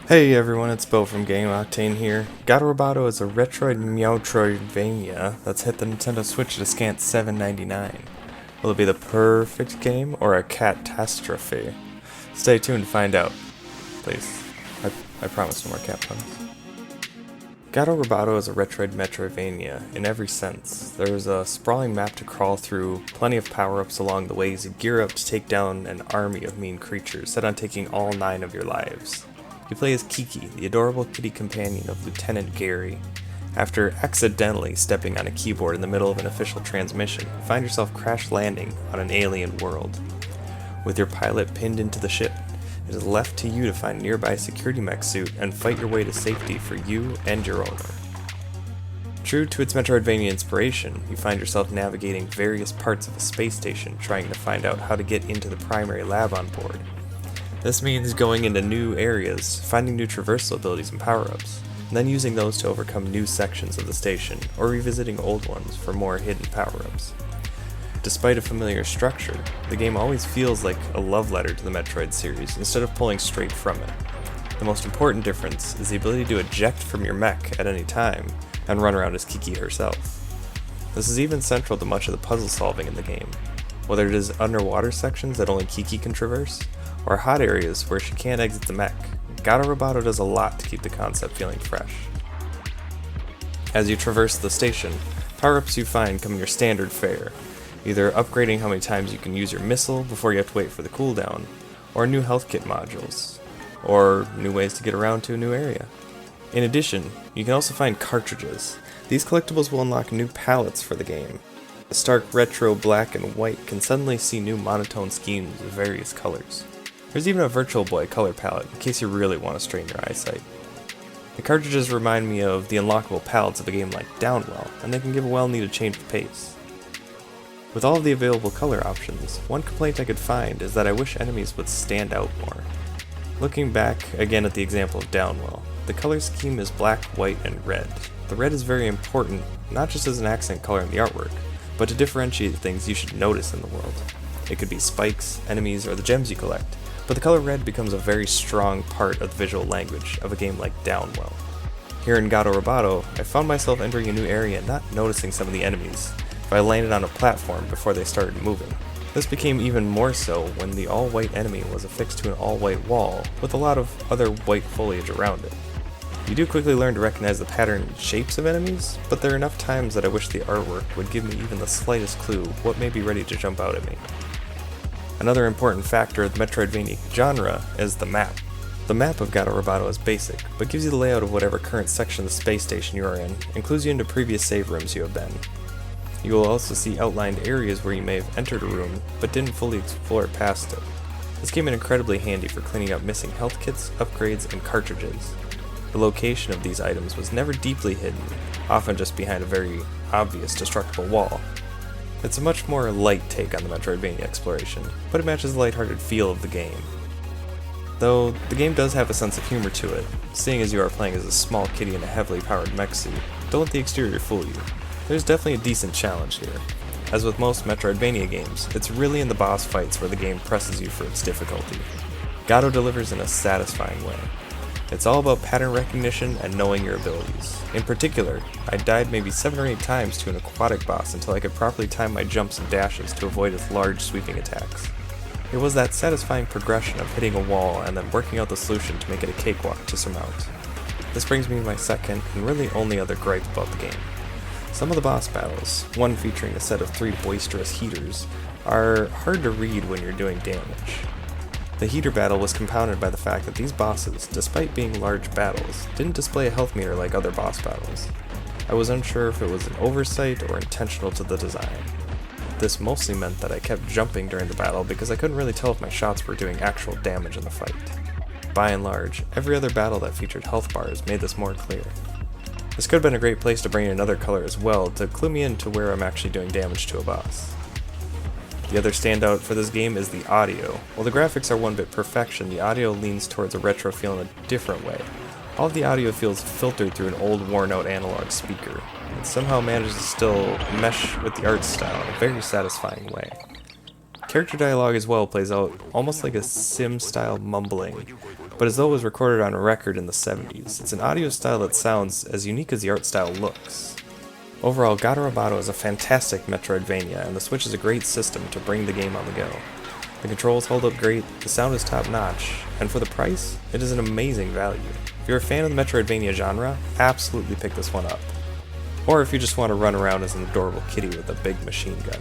Hey everyone, it's Bo from GameOctane here. Gato Roboto is a retroid meowtroidvania that's hit the Nintendo Switch at a scant $7.99. Will it be the perfect game or a cat-tastrophy? Stay tuned to find out. Please. I promise no more cat puns. Gato Roboto is a retroid metroidvania in every sense. There's a sprawling map to crawl through, plenty of power-ups along the way as you gear up to take down an army of mean creatures set on taking all 9 of your lives. You play as Kiki, the adorable kitty companion of Lieutenant Gary. After accidentally stepping on a keyboard in the middle of an official transmission, you find yourself crash landing on an alien world. With your pilot pinned into the ship, it is left to you to find nearby security mech suit and fight your way to safety for you and your owner. True to its Metroidvania inspiration, you find yourself navigating various parts of a space station trying to find out how to get into the primary lab on board. This means going into new areas, finding new traversal abilities and power-ups, and then using those to overcome new sections of the station, or revisiting old ones for more hidden power-ups. Despite a familiar structure, the game always feels like a love letter to the Metroid series instead of pulling straight from it. The most important difference is the ability to eject from your mech at any time and run around as Kiki herself. This is even central to much of the puzzle solving in the game, whether it is underwater sections that only Kiki can traverse, or hot areas where she can't exit the mech. Gato Roboto does a lot to keep the concept feeling fresh. As you traverse the station, power-ups you find come in your standard fare, either upgrading how many times you can use your missile before you have to wait for the cooldown, or new health kit modules, or new ways to get around to a new area. In addition, you can also find cartridges. These collectibles will unlock new palettes for the game. A stark retro black and white can suddenly see new monotone schemes of various colors. There's even a Virtual Boy color palette in case you really want to strain your eyesight. The cartridges remind me of the unlockable palettes of a game like Downwell, and they can give a well-needed change of pace. With all of the available color options, one complaint I could find is that I wish enemies would stand out more. Looking back again at the example of Downwell, the color scheme is black, white, and red. The red is very important, not just as an accent color in the artwork, but to differentiate the things you should notice in the world. It could be spikes, enemies, or the gems you collect, but the color red becomes a very strong part of the visual language of a game like Downwell. Here in Gato Roboto, I found myself entering a new area and not noticing some of the enemies if I landed on a platform before they started moving. This became even more so when the all-white enemy was affixed to an all-white wall with a lot of other white foliage around it. You do quickly learn to recognize the pattern and shapes of enemies, but there are enough times that I wish the artwork would give me even the slightest clue what may be ready to jump out at me. Another important factor of the Metroidvania genre is the map. The map of Gato Roboto is basic, but gives you the layout of whatever current section of the space station you are in, and clues you into previous save rooms you have been. You will also see outlined areas where you may have entered a room, but didn't fully explore past it. This came in incredibly handy for cleaning up missing health kits, upgrades, and cartridges. The location of these items was never deeply hidden, often just behind a very obvious destructible wall. It's a much more light take on the Metroidvania exploration, but it matches the lighthearted feel of the game. Though, the game does have a sense of humor to it, seeing as you are playing as a small kitty in a heavily powered mech suit. Don't let the exterior fool you. There's definitely a decent challenge here. As with most Metroidvania games, it's really in the boss fights where the game presses you for its difficulty. Gato delivers in a satisfying way. It's all about pattern recognition and knowing your abilities. In particular, I died maybe 7 or 8 times to an aquatic boss until I could properly time my jumps and dashes to avoid its large sweeping attacks. It was that satisfying progression of hitting a wall and then working out the solution to make it a cakewalk to surmount. This brings me to my second and really only other gripe about the game. Some of the boss battles, one featuring a set of 3 boisterous heaters, are hard to read when you're doing damage. The heater battle was compounded by the fact that these bosses, despite being large battles, didn't display a health meter like other boss battles. I was unsure if it was an oversight or intentional to the design. This mostly meant that I kept jumping during the battle because I couldn't really tell if my shots were doing actual damage in the fight. By and large, every other battle that featured health bars made this more clear. This could have been a great place to bring in another color as well to clue me into where I'm actually doing damage to a boss. The other standout for this game is the audio. While the graphics are 1-bit perfection, the audio leans towards a retro feel in a different way. All of the audio feels filtered through an old worn-out analog speaker. It somehow manages to still mesh with the art style in a very satisfying way. Character dialogue as well plays out almost like a sim-style mumbling, but as though it was recorded on a record in the 70s. It's an audio style that sounds as unique as the art style looks. Overall, Gato Roboto is a fantastic Metroidvania, and the Switch is a great system to bring the game on the go. The controls hold up great, the sound is top notch, and for the price, it is an amazing value. If you're a fan of the Metroidvania genre, absolutely pick this one up. Or if you just want to run around as an adorable kitty with a big machine gun.